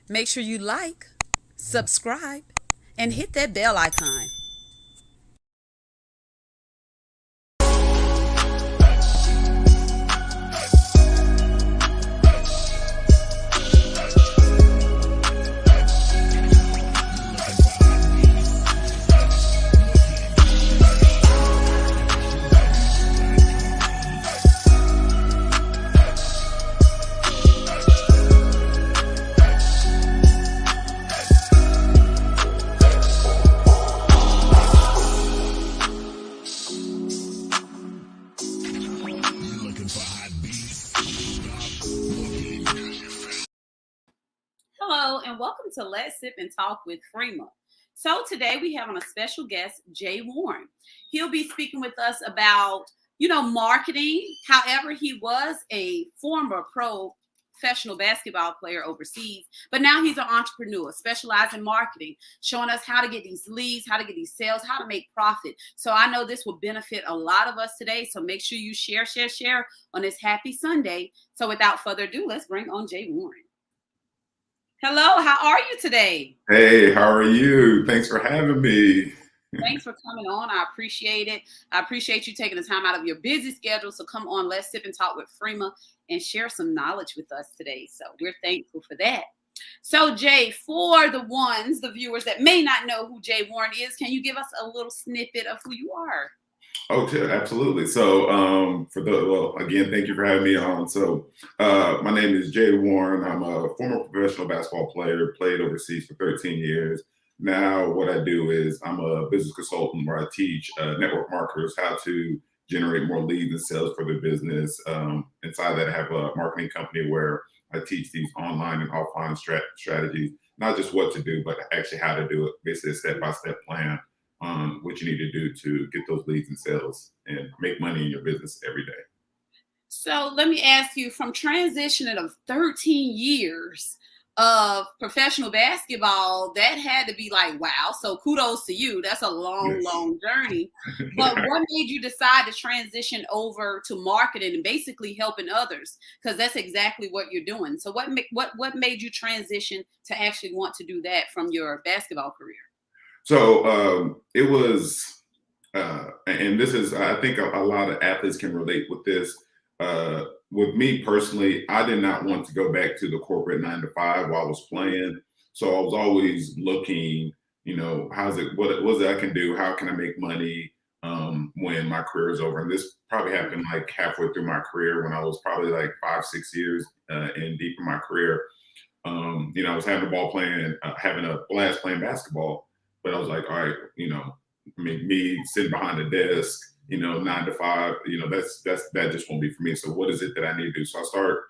Make sure you like, subscribe, and hit that bell icon. Hello, and welcome to Let's Sip and Talk with Freema. So today we have on a special guest, Jay Warren. He'll be speaking with us about, marketing. However, he was a former professional basketball player overseas, but now he's an entrepreneur, specialized in marketing, showing us how to get these leads, how to get these sales, how to make profit. So I know this will benefit a lot of us today. So make sure you share on this happy Sunday. So without further ado, let's bring on Jay Warren. Hello, how are you today? Hey, how are you? Thanks for having me. Thanks for coming on. I appreciate it. I appreciate you taking the time out of your busy schedule. So come on, let's sip and talk with Freema and share some knowledge with us today. So we're thankful for that. So Jay, for the viewers that may not know who Jay Warren is, can you give us a little snippet of who you are? Okay, absolutely. So, again, thank you for having me on. So, my name is Jay Warren. I'm a former professional basketball player, played overseas for 13 years. Now, what I do is I'm a business consultant where I teach network marketers how to generate more leads and sales for their business. Inside that, I have a marketing company where I teach these online and offline strategies, not just what to do, but actually how to do it. Basically, a step-by-step plan on what you need to do to get those leads and sales and make money in your business every day. So let me ask you, from transitioning of 13 years of professional basketball, that had to be like, wow. So kudos to you. That's a long, Yes. long journey. But what made you decide to transition over to marketing and basically helping others? Because that's exactly what you're doing. So what made you transition to actually want to do that from your basketball career? So it was, and this is, I think a lot of athletes can relate with this. With me personally, I did not want to go back to the corporate 9 to 5 while I was playing. So I was always looking, what was it I can do? How can I make money when my career is over? And this probably happened like halfway through my career when I was probably like 5, 6 years in deep in my career. I was having a ball playing, having a blast playing basketball, but I was like, all right, me sitting behind the desk, 9 to 5, that just won't be for me. So what is it that I need to do? So I start,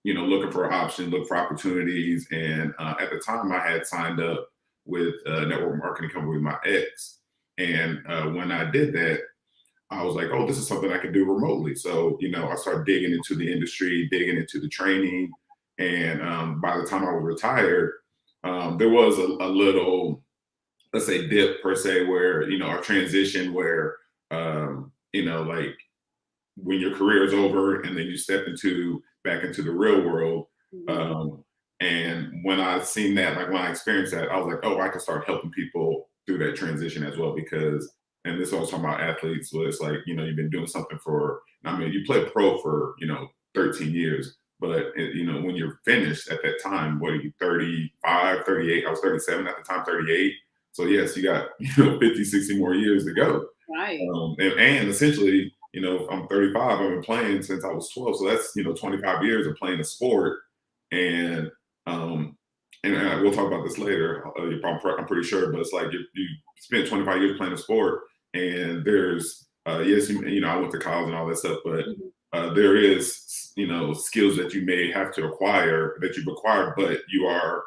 looking for options, look for opportunities. And at the time I had signed up with a network marketing company with my ex. And when I did that, I was like, oh, this is something I can do remotely. So, I started digging into the industry, digging into the training. And by the time I was retired, there was a little, let's say, dip per se, where, a transition where, like when your career is over and then you step back into the real world. Mhm. And when I seen that, like when I experienced that, I was like, oh, I can start helping people through that transition as well. Because, and this was talking about athletes, so it's like, you've been doing something for, I mean, you played pro for, 13 years, but when you're finished at that time, what are you, 35, 38? I was 37 at the time, 38. So yes, you got, 50, 60 more years to go. Right. And essentially, I'm 35. I've been playing since I was 12. So that's 25 years of playing a sport. And we'll talk about this later. I'm pretty sure, but it's like you spent 25 years playing a sport, and there's yes, I went to college and all that stuff, but Mhm. there is skills that you may have to acquire that you've acquired, but you are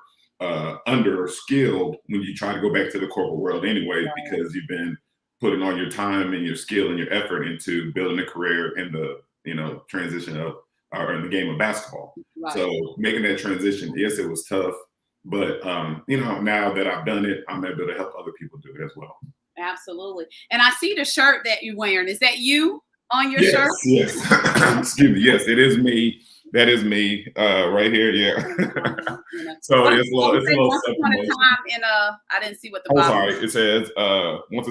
under skilled when you try to go back to the corporate world anyway, Right. because you've been putting all your time and your skill and your effort into building a career in the transition of or in the game of basketball. Right. So making that transition, yes, it was tough, but now that I've done it, I'm able to help other people do it as well. Absolutely. And I see the shirt that you're wearing. Is that you on your Yes, shirt? yes. Excuse me. Yes, it is me. That is me right here. Yeah. You know. So What it's a little, it's a say little once self upon a promotion. time in I didn't see what the Oh, bottom sorry. It says once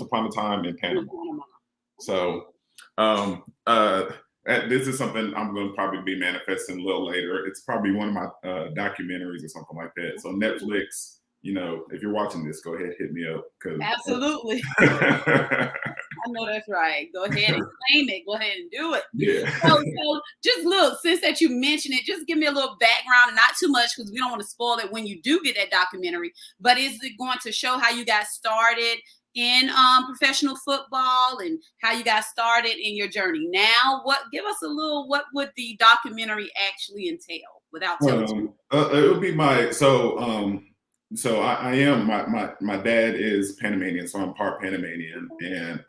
upon a time in in Panama. Panama. Okay. So um, uh, this is something I'm going to probably be manifesting a little later. It's probably one of my documentaries or something like that. So Netflix, if you're watching this, go ahead, hit me up Absolutely. because I know that's right. Go ahead and claim it. Go ahead and do it. yeah. So just look, since that you mentioned it, just give me a little background and not too much because we don't want to spoil it when you do get that documentary. But is it going to show how you got started in professional football and how you got started in your journey? Now, give us a little, what would the documentary actually entail without telling you? It would be so I am my dad is Panamanian, so I'm part Panamanian, and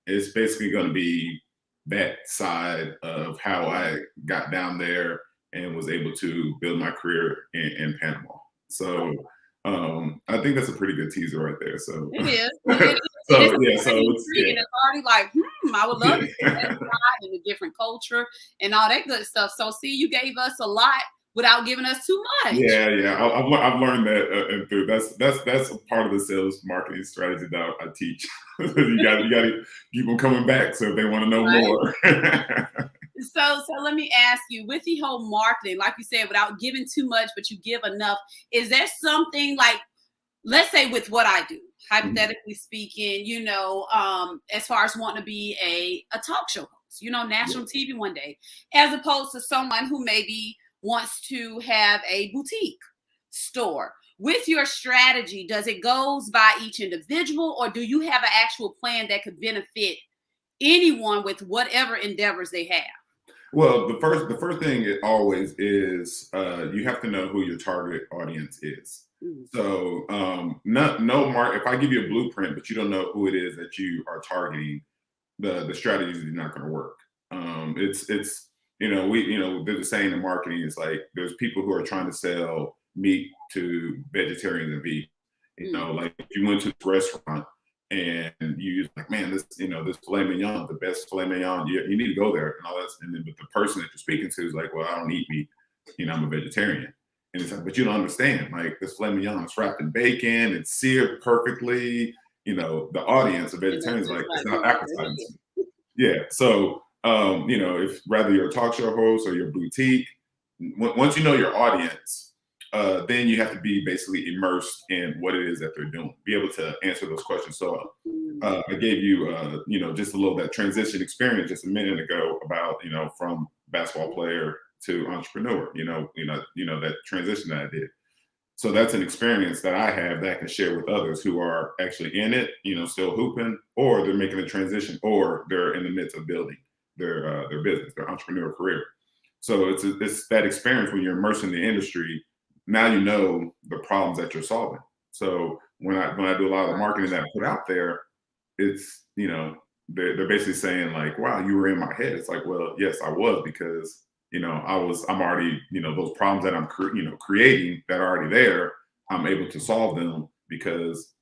it's basically going to be that side of how I got down there and was able to build my career in Panama. So I think that's a pretty good teaser right there. So It is. It is. so It's yeah, so pretty it's intriguing. It's already like, I would love to see that side and the different culture and all that good stuff. So, see, you gave us a lot without giving us too much. yeah. I've learned that, and through that's a part of the sales marketing strategy that I teach. You got to keep them coming back, so if they want to know Right. more. So let me ask you, with the whole marketing, like you said, without giving too much, but you give enough, is there something like, let's say with what I do, hypothetically speaking, as far as wanting to be a talk show host, national TV one day, as opposed to someone who maybe wants to have a boutique store. With your strategy, does it goes by each individual, or do you have an actual plan that could benefit anyone with whatever endeavors they have? Well, the first thing it always is you have to know who your target audience is. Mhm. So no mark. If I give you a blueprint, but you don't know who it is that you are targeting, the strategies are not going to work. It's there's a saying in marketing. It's like there's people who are trying to sell meat to vegetarians and vegans. Like if you went to this restaurant and you like, man, this filet mignon, the best filet mignon. You need to go there and all that. And then, but the person that you're speaking to is like, well, I don't eat meat. I'm a vegetarian. And it's like, but you don't understand. Like this filet mignon is wrapped in bacon, it's seared perfectly. The audience of vegetarians like it's not appetizing. Yeah. So if rather you're a talk show host or your boutique, once you know your audience, then you have to be basically immersed in what it is that they're doing, be able to answer those questions. So I gave you, just a little that transition experience just a minute ago about, from basketball player to entrepreneur, that transition that I did. So that's an experience that I have that I can share with others who are actually in it, still hooping, or they're making a transition, or they're in the midst of building their business, their entrepreneur career. So it's that experience when you're immersed in the industry. Now you know the problems that you're solving. So when I do a lot of the marketing that I put out there, it's they're basically saying like, wow, you were in my head. It's like, well, yes, I was, because I'm already, those problems that I'm creating that are already there, I'm able to solve them because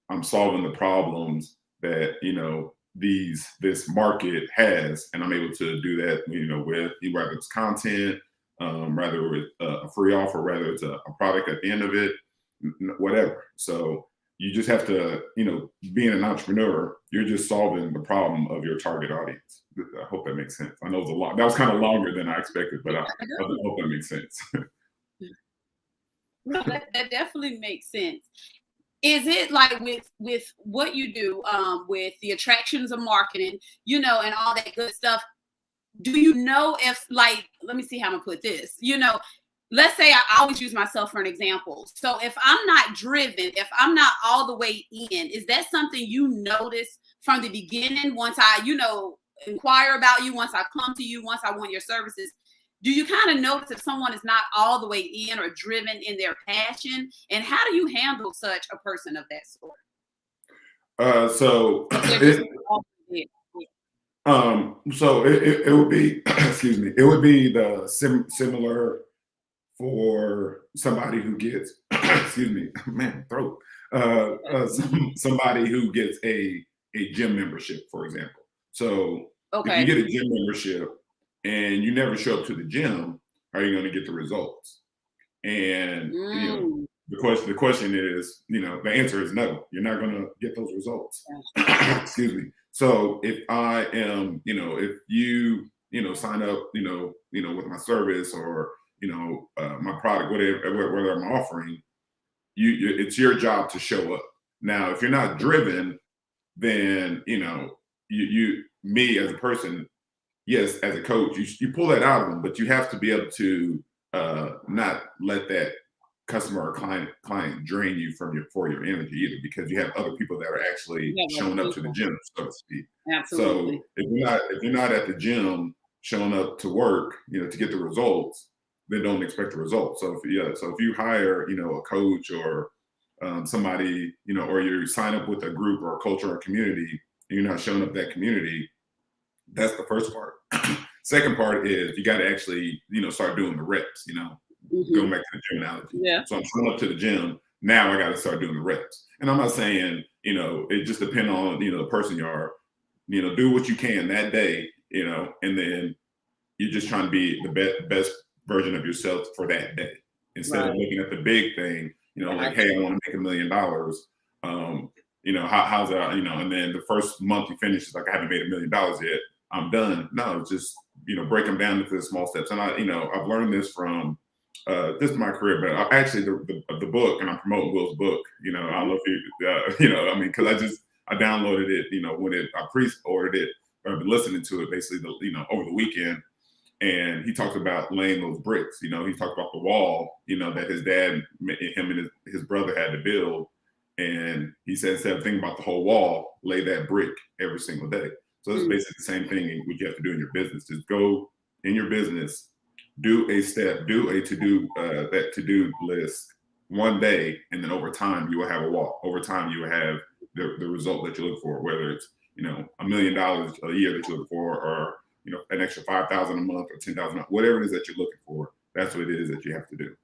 I'm solving the problems that this market has, and I'm able to do that with whether it's content, rather it's a free offer, rather it's a product at the end of it, whatever. So you just have to, being an entrepreneur, you're just solving the problem of your target audience. I hope that makes sense. I know it was a lot. That was kind of longer than I expected, but I hope that makes sense. No, that definitely makes sense. Is it like with what you do with the attractions of marketing, and all that good stuff? Do you know if, like, let me see how I'm gonna put this. Let's say I always use myself for an example. So if I'm not driven, if I'm not all the way in, is that something you notice from the beginning? Once I, inquire about you, once I come to you, once I want your services, do you kind of notice if someone is not all the way in or driven in their passion? And how do you handle such a person of that sort? So If they're just so it would be excuse me, it would be the similar for somebody who gets excuse me, man, throat. Somebody who gets a gym membership, for example. So if okay. you get a gym membership, and you never show up to the gym, are you going to get the results? And Mm. the question is, the answer is no. You're not going to get those results. Excuse me. So if I am, if you, sign up, with my service or my product, whatever I'm offering, it's your job to show up. Now, if you're not driven, then me as a person, yes, as a coach, you pull that out of them, but you have to be able to not let that customer or client drain you for your energy either, because you have other people that are actually Yeah, showing up to the gym, so to speak. absolutely. So if you're not at the gym showing up to work, to get the results, then don't expect the results. So if you hire, a coach or somebody, or you sign up with a group or a culture or community, and you're not showing up that community, that's the first part. Second part is you got to actually, start doing the reps, going back to the gym analogy. Yeah. So I'm showing up to the gym. Now I got to start doing the reps. And I'm not saying, it just depends on, the person you are, do what you can that day, and then you're just trying to be the best version of yourself for that day. Instead of looking at the big thing, like, hey, I want to make $1 million. How's that, and then the first month you finish, it's like, I haven't made $1 million yet. I'm done. No, just, break them down into the small steps. And I've learned this from, this is my career, but actually the book, and I'm promoting Will's book, I don't know if you, cause I downloaded it, when I pre-ordered it, I've been listening to it basically, over the weekend. And he talks about laying those bricks, he talked about the wall, that his dad, him and his brother had to build. And he said, instead of thinking about the whole wall, lay that brick every single day. So it's basically the same thing what you have to do in your business. Just go in your business, do a step, do a that to-do list one day, and then over time you will have a wall. Over time you will have the result that you look for, whether it's $1 million a year that you look for, or an extra 5,000 a month or 10,000, whatever it is that you're looking for. That's what it is that you have to do.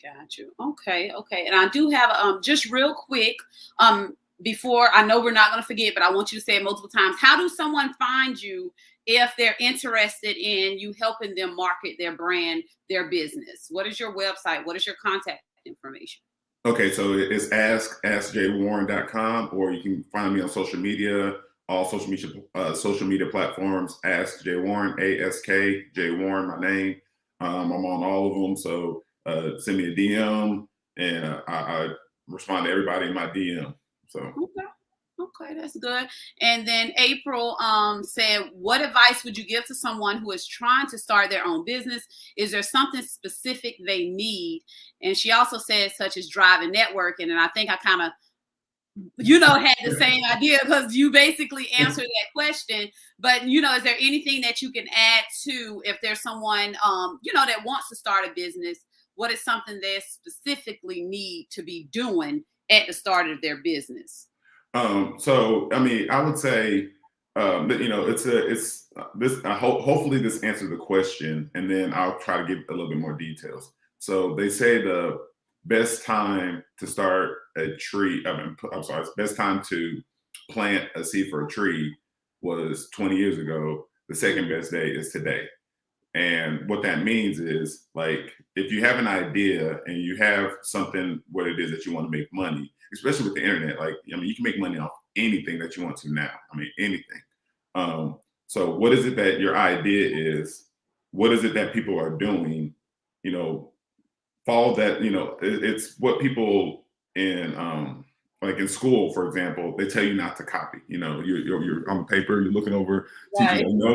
Got you. Okay. And I do have just real quick, before, I know we're not going to forget, but I want you to say it multiple times. How do someone find you if they're interested in you helping them market their brand, their business? What is your website? What is your contact information? Okay, so it's askjwarren.com, or you can find me on social media, all social media platforms. Ask J Warren, ASK J Warren, my name. I'm on all of them, so send me a DM, and I respond to everybody in my DM. So okay, that's good. And then April said, what advice would you give to someone who is trying to start their own business? Is there something specific they need? And she also said, such as drive and networking. And I think I kind of, had the same idea, because you basically answered that question. But, is there anything that you can add to, if there's someone, that wants to start a business? What is something they specifically need to be doing at the start of their business? So, I would say, hopefully this answers the question, and then I'll try to give a little bit more details. So they say the best time to start a tree, best time to plant a seed for a tree was 20 years ago. The second best day is today. And what that means is, like, if you have an idea and you have something, what it is that you want to make money, especially with the internet, like, you can make money off anything that you want to now. Anything. So what is it that your idea is? What is it that people are doing? Follow that, it's what people in, like in school, for example, they tell you not to copy. You're on the paper, you're looking over, Right. teaching, no,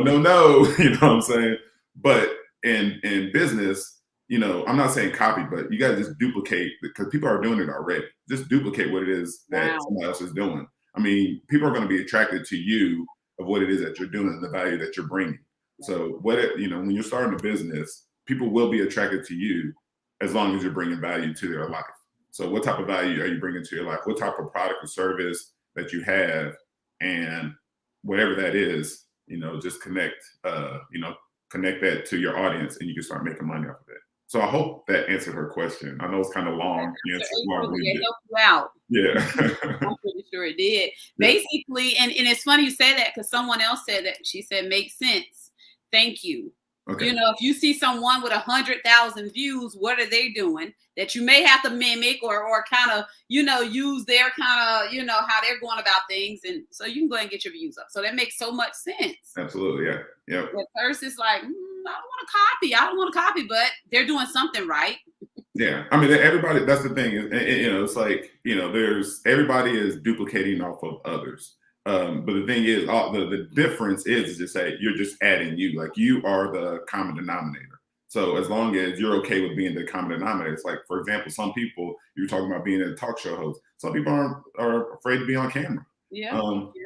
you know what I'm saying? But in business, I'm not saying copy, but you got to just duplicate, because people are doing it already. Just duplicate what it is that somebody else is doing. People are going to be attracted to you of what it is that you're doing and the value that you're bringing. So when you're starting a business, people will be attracted to you as long as you're bringing value to their life. So what type of value are you bringing to your life? What type of product or service that you have, and whatever that is, just connect that to your audience, and you can start making money off of it. So I hope that answered her question. I know it's kind of long. It helped you out. Yeah. I'm pretty sure it did. Basically, and it's funny you say that, because someone else said that. She said, makes sense. Thank you. Okay. You know, if you see someone with 100,000 views, what are they doing that you may have to mimic or kind of, you know, use their kind of, you know, how they're going about things. And so you can go ahead and get your views up. So that makes so much sense. Absolutely. Yeah. Yep. At first it's like, I don't want to copy. I don't want to copy, but they're doing something right. Yeah, I mean, everybody. That's the thing. You know, it's like, you know, everybody is duplicating off of others. But the thing is, the difference is just that you're just adding you. Like, you are the common denominator. So as long as you're okay with being the common denominator, it's like, for example, some people, you're talking about being a talk show host. Some people are afraid to be on camera. Yeah.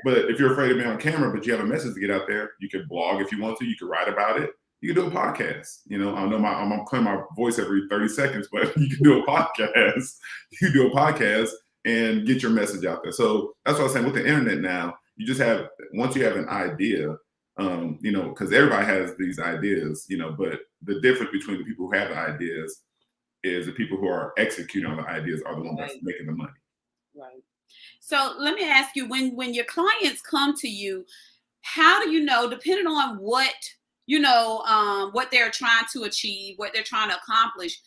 But if you're afraid to be on camera, but you have a message to get out there, you can blog if you want to. You can write about it. You can do a podcast. You know, I know I'm clearing my voice every 30 seconds, but you can do a podcast. You can do a podcast and get your message out there. So that's what I was saying with the internet now. You just have, once you have an idea, you know, because everybody has these ideas, you know, but the difference between the people who have the ideas is the people who are executing on the ideas are the ones that's making the money. Right. So let me ask you, when your clients come to you, how do you know, depending on what, you know, what they're trying to achieve, what they're trying to accomplish,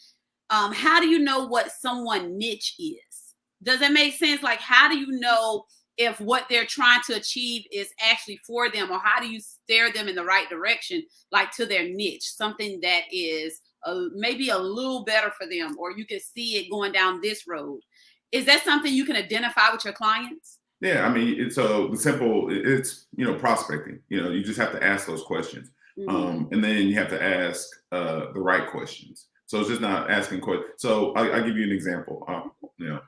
how do you know what someone's niche is? Does that make sense? Like, how do you know if what they're trying to achieve is actually for them, or how do you steer them in the right direction, like to their niche, something that is maybe a little better for them, or you can see it going down this road? Is that something you can identify with your clients? Yeah, I mean, it's you know, prospecting. You know, you just have to ask those questions. And then you have to ask the right questions. So it's just not asking questions. So I'll give you an example. You know,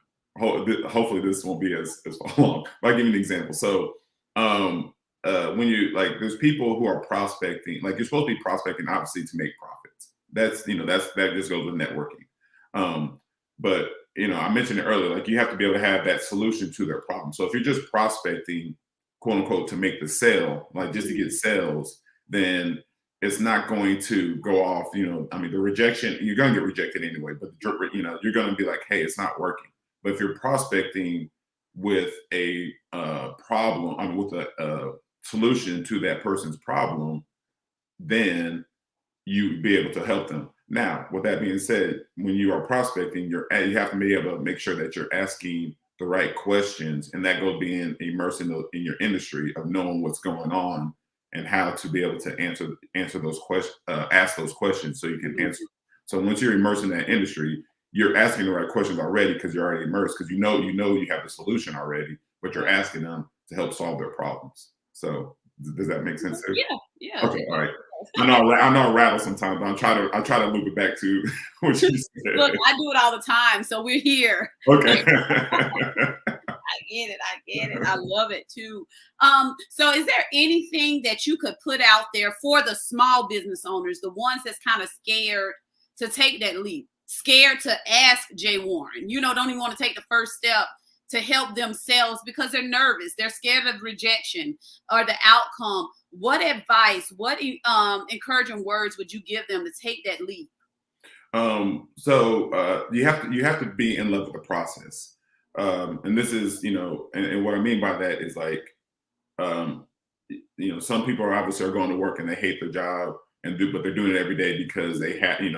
hopefully this won't be as long. But I'll give you an example. So when you, like, there's people who are prospecting, like, you're supposed to be prospecting obviously to make profits. That's, you know, that just goes with networking. But you know, I mentioned it earlier, like, you have to be able to have that solution to their problem. So if you're just prospecting, quote unquote, to make the sale, like just to get sales, then it's not going to go off, you know, I mean, the rejection, you're going to get rejected anyway, but, you know, you're going to be like, hey, it's not working. But if you're prospecting with a problem, I mean, with a solution to that person's problem, then you be able to help them. Now, with that being said, when you are prospecting, you have to be able to make sure that you're asking the right questions, and that goes being immersed in your industry of knowing what's going on and how to be able to answer those questions, ask those questions so you can answer. So once you're immersed in that industry, you're asking the right questions already because you're already immersed, because you know you have the solution already, but you're asking them to help solve their problems. So does that make sense? Yeah. Okay, all right. I know I rattle sometimes, but I try to loop it back to what you said. Look, I do it all the time, so we're here. Okay. I get it. I love it too. So is there anything that you could put out there for the small business owners, the ones that's kind of scared to take that leap, scared to ask Jay Warren, you know, don't even want to take the first step to help themselves because they're nervous, they're scared of rejection or the outcome? What advice, what encouraging words would you give them to take that leap? So you have to be in love with the process. And this is, you know, and what I mean by that is, like, you know, some people are obviously going to work and they hate their job but they're doing it every day because they have to, you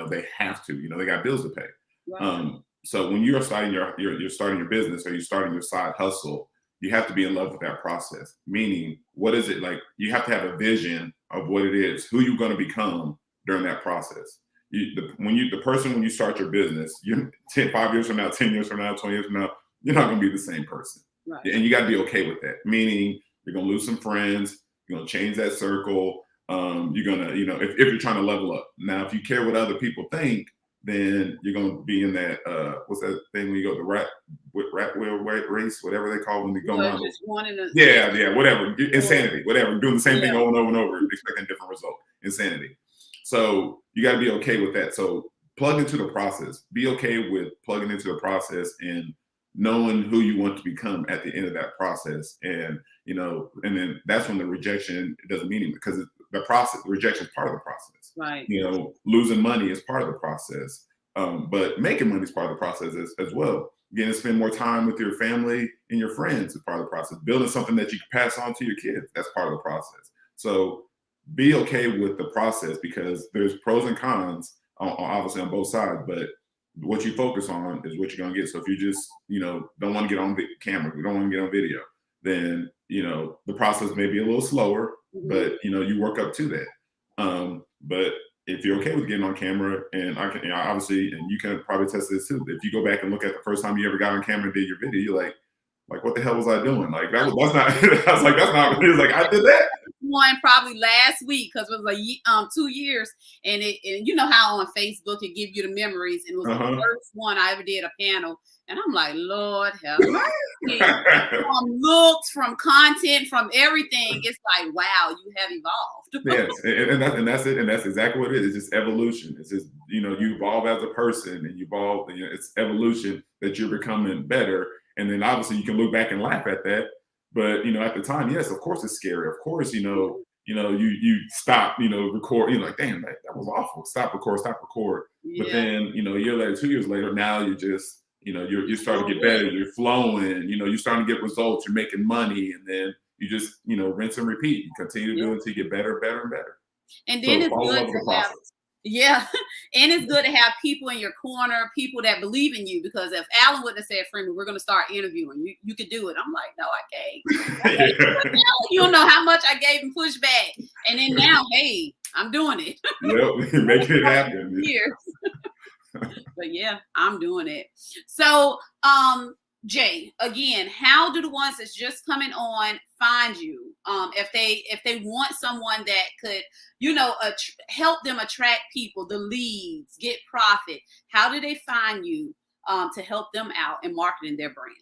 know, they got bills to pay. Right. So when you're starting you're starting your business, or you're starting your side hustle, you have to be in love with that process. Meaning, what is it like? You have to have a vision of what it is, who you're going to become during that process. When you start your business, 5 years from now, 10 years from now, 20 years from now, you're not going to be the same person. Right. And you got to be okay with that. Meaning, you're going to lose some friends. You're going to change that circle. You're going to, you know, if you're trying to level up. Now, if you care what other people think, then you're going to be in that, what's that thing when you go to rat wheel race, whatever they call when they go on. Whatever. Insanity, whatever. Doing the same thing over and over and over, expecting a different result. Insanity. So you got to be okay with that. So plug into the process. Be okay with plugging into the process and knowing who you want to become at the end of that process. And, you know, and then that's when the rejection doesn't mean anything, because the rejection is part of the process. Right. You know, losing money is part of the process. But making money is part of the process as well. Getting to spend more time with your family and your friends is part of the process. Building something that you can pass on to your kids, that's part of the process. So be okay with the process, because there's pros and cons obviously on both sides, but what you focus on is what you're going to get. So if you just, don't want to get on the camera, you don't want to get on video, then, the process may be a little slower, but, you work up to that. But if you're okay with getting on camera, and I can, obviously, and you can probably test this too, if you go back and look at the first time you ever got on camera and did your video, you're like, what the hell was I doing? Like, that's not, I was like, that's not, it was like, I did that. One probably last week, because it was 2 years, and you know how on Facebook it give you the memories, and it was the first one I ever did a panel, and I'm like, Lord have mercy. From looks, from content, from everything, it's like, wow, you have evolved. Yes, and that's it, and that's exactly what it is. It's just evolution. It's just, you evolve as a person, and you evolve. It's evolution that you're becoming better, and then obviously you can look back and laugh at that. But at the time, yes, of course it's scary. Of course, you stop, record. You're like, damn, that was awful. Stop record. Yeah. But then, a year later, 2 years later, now you're just, you're starting to get better. You're flowing. You're starting to get results. You're making money, and then you just, rinse and repeat. You continue to do it until you get better, better, and better. And then it's good to have. Yeah, and it's good to have people in your corner, people that believe in you. Because if Alan would have said, Freeman, we're going to start interviewing, you could do it. I'm like, no, I can't. You don't know how much I gave him pushback. And then now, hey, I'm doing it. Yep, making it happen. But yeah, I'm doing it. So, Jay, again, how do the ones that's just coming on find you? If they want someone that could, help them attract people, the leads, get profit, how do they find you to help them out in marketing their brand?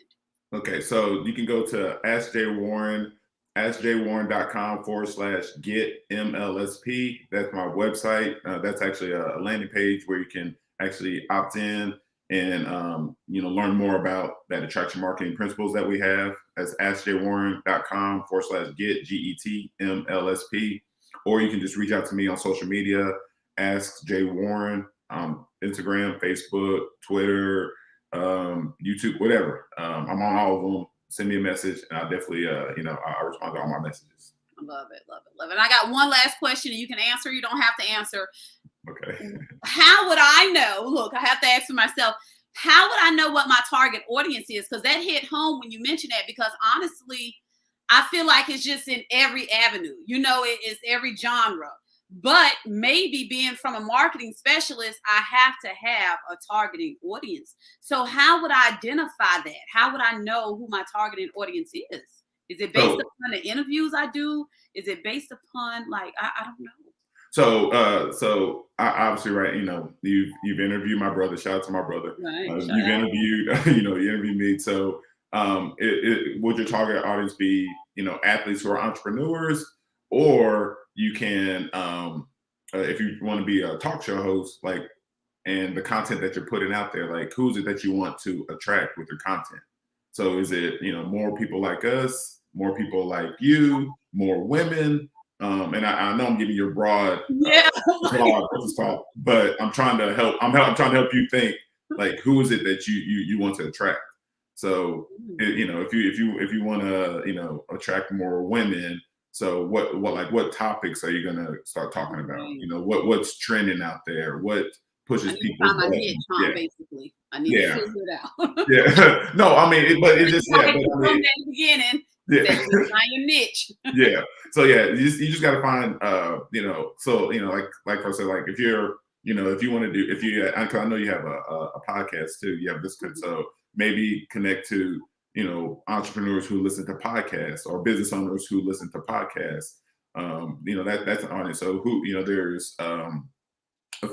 Okay, so you can go to askjwarren.com/get MLSP. That's my website. That's actually a landing page where you can actually opt in and learn more about that attraction marketing principles that we have. That's askjwarren.com/get GET MLSP. Or you can just reach out to me on social media, Ask Jay Warren, Instagram, Facebook, Twitter, YouTube, whatever. I'm on all of them. Send me a message, and I'll definitely, I'll respond to all my messages. I love it. And I got one last question, and you can answer. You don't have to answer. Okay. How would I know? Look, I have to ask for myself. How would I know what my target audience is? Because that hit home when you mentioned that. Because honestly, I feel like it's just in every avenue. It's every genre. But maybe being from a marketing specialist, I have to have a targeting audience. So how would I identify that? How would I know who my targeting audience is? Is it based upon the interviews I do? Is it based upon I don't know. So I obviously, right, you've interviewed my brother. Shout out to my brother. Right, you've interviewed, you interviewed me. So would your target audience be, athletes who are entrepreneurs, or you can, if you want to be a talk show host, and the content that you're putting out there, who's it that you want to attract with your content? So is it, more people like us, more people like you, more women? And I know I'm giving you a broad talk, but I'm trying to help. I'm trying to help you think, who is it that you want to attract? So if you want to attract more women, so what topics are you gonna start talking about? What's trending out there? What pushes people? I need basically. I need to figure it out. Yeah. No, I mean, but it just from the beginning. Yeah. Find your niche. Yeah. So yeah, you just got to find, like I said, if you're, if you want to do, because I know you have a podcast too. You have this good, so maybe connect to, entrepreneurs who listen to podcasts, or business owners who listen to podcasts. That's an audience. So there's a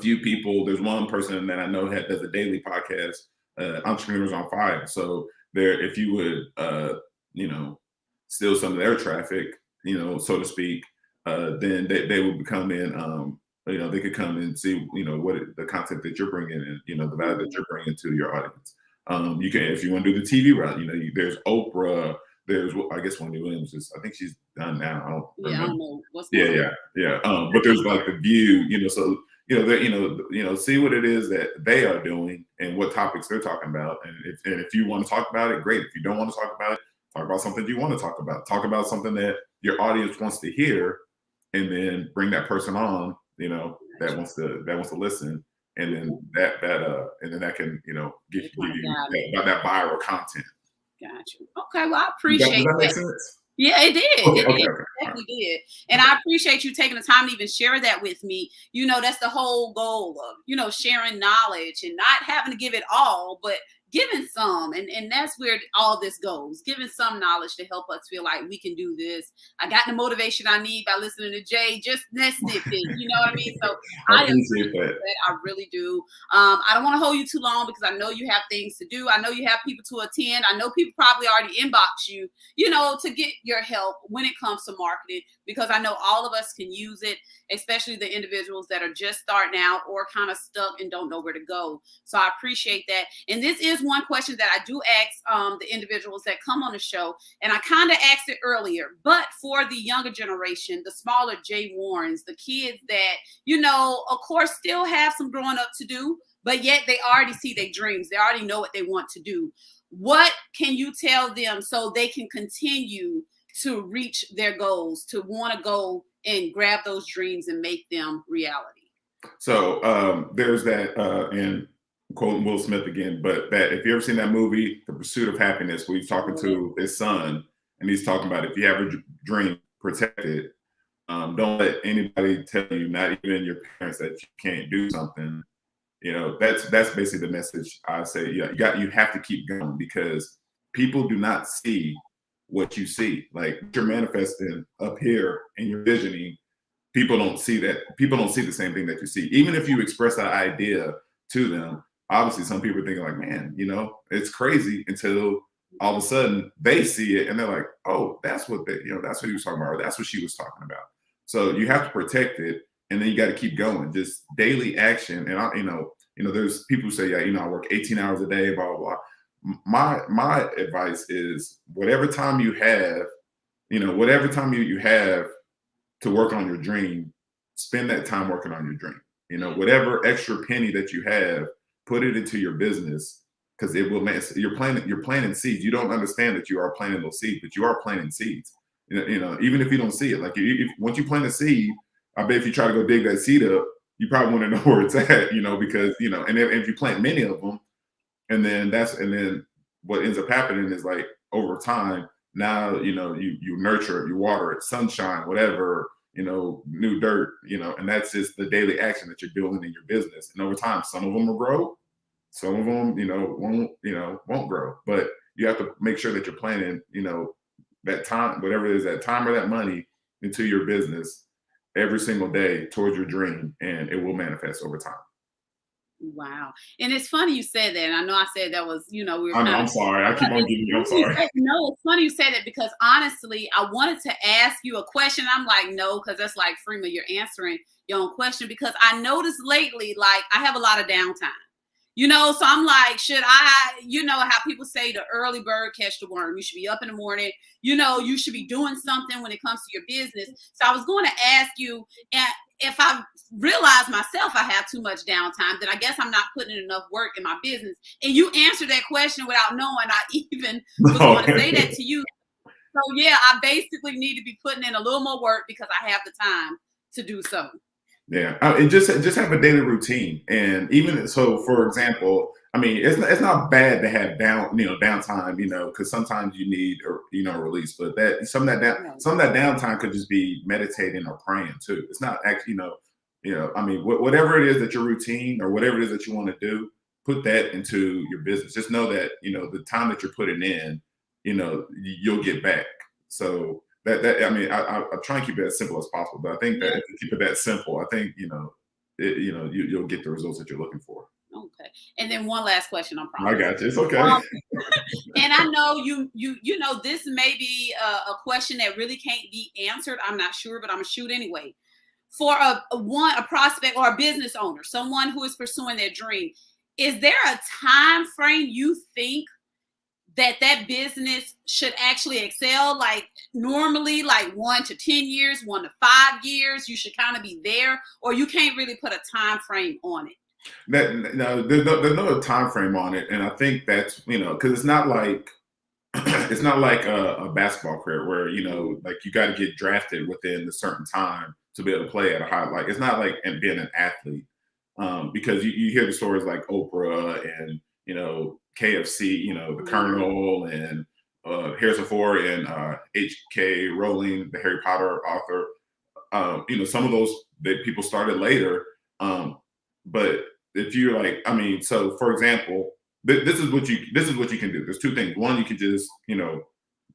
few people. There's one person that I know does a daily podcast, Entrepreneurs on Fire. So if you would, steal some of their traffic, so to speak, then they would come in, they could come and see, the content that you're bringing in, the value that you're bringing to your audience. You can, if you want to do the TV route, there's Oprah, there's, I guess Wendy Williams I think she's done now. I don't know what's going on. Yeah. But there's The View, so, see what it is that they are doing and what topics they're talking about. And if you want to talk about it, great. If you don't want to talk about it, talk about something you want to talk about. Talk about something that your audience wants to hear, and then bring that person on, that wants to listen, and then that can, give you that viral content. Gotcha. Okay, well, I Does appreciate that make that. sense? Yeah, it did. Okay, It okay, did. okay. All right. Definitely did. And I appreciate you taking the time to even share that with me. That's the whole goal of, sharing knowledge and not having to give it all, but giving some. And that's where all this goes, giving some knowledge to help us feel like we can do this. I got the motivation I need by listening to Jay, just that snippet, you know what I mean? So I I appreciate that. I really do. I don't want to hold you too long because I know you have things to do. I know you have people to attend. I know people probably already inbox you, to get your help when it comes to marketing, because I know all of us can use it, especially the individuals that are just starting out or kind of stuck and don't know where to go. So I appreciate that. And this is one question that I do ask the individuals that come on the show. And I kind of asked it earlier, but for the younger generation, the smaller Jay Warrens, the kids that, of course, still have some growing up to do, but yet they already see their dreams. They already know what they want to do. What can you tell them so they can continue to reach their goals, to want to go and grab those dreams and make them reality? So there's that, and quoting Will Smith again, but that if you ever seen that movie, The Pursuit of Happiness, where he's talking to his son, and he's talking about if you have a dream, protect it. Don't let anybody tell you, not even your parents, that you can't do something. That's basically the message I say. Yeah, you have to keep going, because people do not see what you see. Like, you're manifesting up here and you're visioning. People don't see that. People don't see the same thing that you see. Even if you express that idea to them, obviously some people are thinking like, man, it's crazy, until all of a sudden they see it and they're like, oh, that's what that's what he was talking about, or that's what she was talking about. So you have to protect it, and then you got to keep going, just daily action. And there's people who say, yeah, I work 18 hours a day, blah, blah, blah. My advice is, whatever time you have, whatever time you have to work on your dream, spend that time working on your dream. Whatever extra penny that you have, put it into your business, because it will. You're planting seeds. You don't understand that you are planting those seeds, but you are planting seeds. Even if you don't see it, like, once you plant a seed, I bet if you try to go dig that seed up, you probably want to know where it's at. Because and if you plant many of them, and then what ends up happening is, like, over time, now you nurture it, you water it, sunshine, whatever, new dirt, and that's just the daily action that you're building in your business. And over time, some of them will grow, some of them won't grow, but you have to make sure that you're planning that time, whatever it is, that time or that money, into your business every single day towards your dream, and it will manifest over time. Wow. And it's funny you said that. And I know I said that was, we were I'm sorry. I keep on giving you. I'm sorry. No, it's funny you said that, because honestly, I wanted to ask you a question. I'm like, no, because that's like, Freema, you're answering your own question, because I noticed lately, like, I have a lot of downtime. So I'm like, should I, how people say the early bird catch the worm. You should be up in the morning, you should be doing something when it comes to your business. So I was going to ask you, and if I realize myself I have too much downtime, then I guess I'm not putting in enough work in my business. And you answered that question without knowing I even was going to say that to you. So yeah, I basically need to be putting in a little more work because I have the time to do so. Yeah, and just have a daily routine, and even so, for example, I mean, it's not bad to have downtime, because sometimes you need a release, but some of that downtime could just be meditating or praying too. It's not actually, I mean, whatever it is that your routine, or whatever it is that you want to do, put that into your business. Just know that the time that you're putting in, you'll get back. So. I mean, I try and keep it as simple as possible, but I think that if you keep it that simple, I think you'll get the results that you're looking for. Okay, and then one last question, I promise. I got you. It's okay. And I know you this may be a question that really can't be answered. I'm not sure, but I'm gonna shoot anyway. For a prospect or a business owner, someone who is pursuing their dream, is there a time frame you think that business should actually excel? Like, normally, like 1 to 10 years, 1 to 5 years, you should kind of be there, or you can't really put a time frame on it? No, there's no time frame on it, and I think that's because it's not like it's not like a basketball career where, you know, like you got to get drafted within a certain time to be able to play at a high, like it's not like and being an athlete. Because you hear the stories like Oprah and, you know, KFC, you know, the Colonel and Harrison Ford and H.K. Rowling, the Harry Potter author. You know, some of those that people started later. But if you're like, I mean, so for example, this is what you can do. There's two things. One, you can just, you know,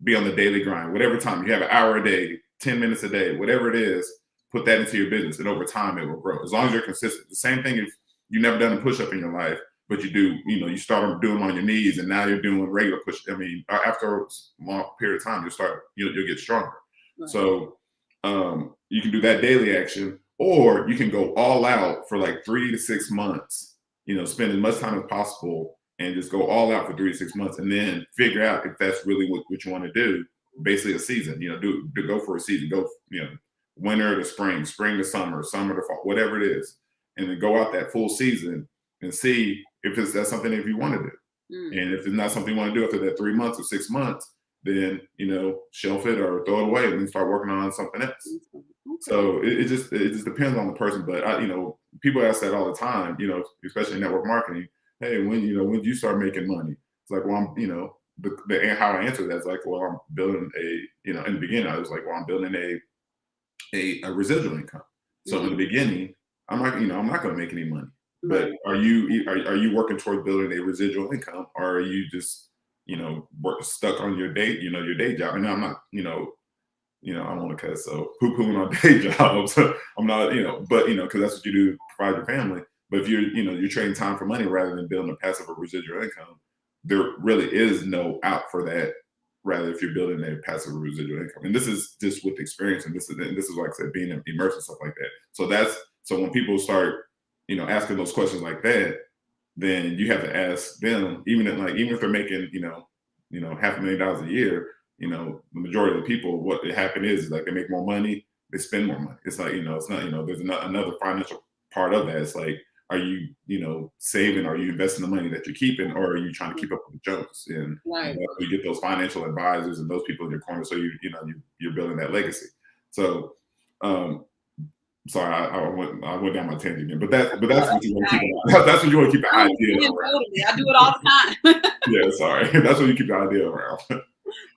be on the daily grind, whatever time you have, an hour a day, 10 minutes a day, whatever it is, put that into your business, and over time it will grow as long as you're consistent. The same thing if you never done a push-up in your life, but you do, you know, you start doing them on your knees, and now you're doing regular push. I mean, after a long period of time, you'll get stronger. Right. So you can do that daily action, or you can go all out for like 3 to 6 months. You know, spend as much time as possible and just go all out for 3 to 6 months, and then figure out if that's really what you want to do. Basically, a season. You know, go for a season. Go, you know, winter to spring, spring to summer, summer to fall, whatever it is, and then go out that full season and see if that's something if you want to do. And if it's not something you want to do after that 3 months or 6 months, then, you know, shelf it or throw it away and then start working on something else. So it just depends on the person. But you know, people ask that all the time, you know, especially in network marketing. Hey, when do you start making money? It's like, well, I'm, you know, the how I answer that is like, well, I'm building you know, in the beginning, I was like, well, I'm building a residual income. So in the beginning, I'm not going to make any money. But are you working toward building a residual income, or are you just, you know, stuck on your day job? And I'm not, you know, I don't want to cuss, so poo-pooing on day jobs. I'm not, you know, but, you know, because that's what you do to provide your family. But if you're trading time for money rather than building a passive or residual income, there really is no out for that. Rather, if you're building a passive or residual income, and this is just with experience, and this is like I said, being immersed and stuff like that. So when people start, you know, asking those questions like that, then you have to ask them, even if they're making, you know, $500,000 a year, you know, the majority of the people, what happens is like they make more money, they spend more money. It's like, you know, it's not, you know, there's another financial part of that. It's like, are you, you know, saving? Are you investing the money that you're keeping, or are you trying to keep up with the Jones? And you get those financial advisors and those people in your corner, so you're building that legacy. So, sorry, I went down my tangent again, but that's what you want to keep. That's what you want to keep the idea around. Totally. I do it all the time. Yeah, sorry, that's what you keep the idea around.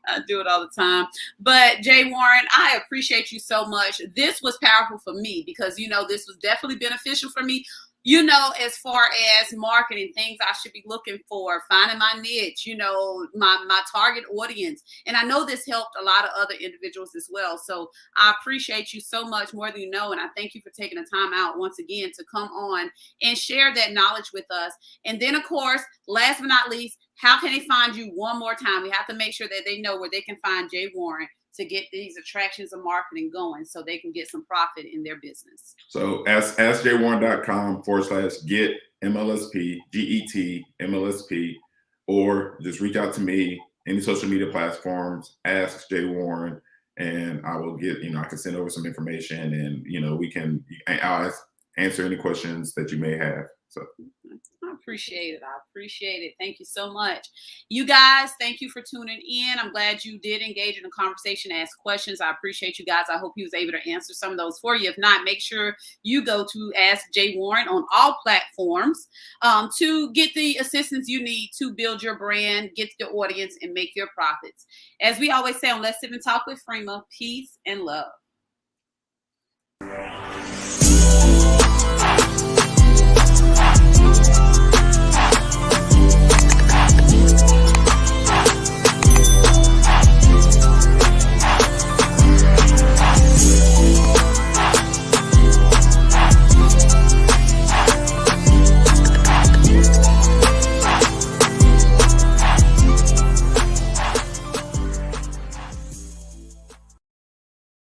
I do it all the time. But Jay Warren, I appreciate you so much. This was powerful for me because, you know, this was definitely beneficial for me. You know, as far as marketing, things I should be looking for, finding my niche, you know, my target audience. And I know this helped a lot of other individuals as well. So I appreciate you so much, more than you know. And I thank you for taking the time out once again to come on and share that knowledge with us. And then, of course, last but not least, how can they find you one more time? We have to make sure that they know where they can find Jay Warren to get these attractions of marketing going so they can get some profit in their business. So askjwarren.com/get MLSP, GET MLSP, or just reach out to me, any social media platforms, Ask Jay Warren, and I will get, you know, I can send over some information, and, you know, I'll answer any questions that you may have. So I appreciate it. I appreciate it. Thank you so much. You guys, thank you for tuning in. I'm glad you did engage in the conversation, ask questions. I appreciate you guys. I hope he was able to answer some of those for you. If not, make sure you go to Ask Jay Warren on all platforms to get the assistance you need to build your brand, get your audience, and make your profits. As we always say on Let's Sip and Talk with Freema, peace and love.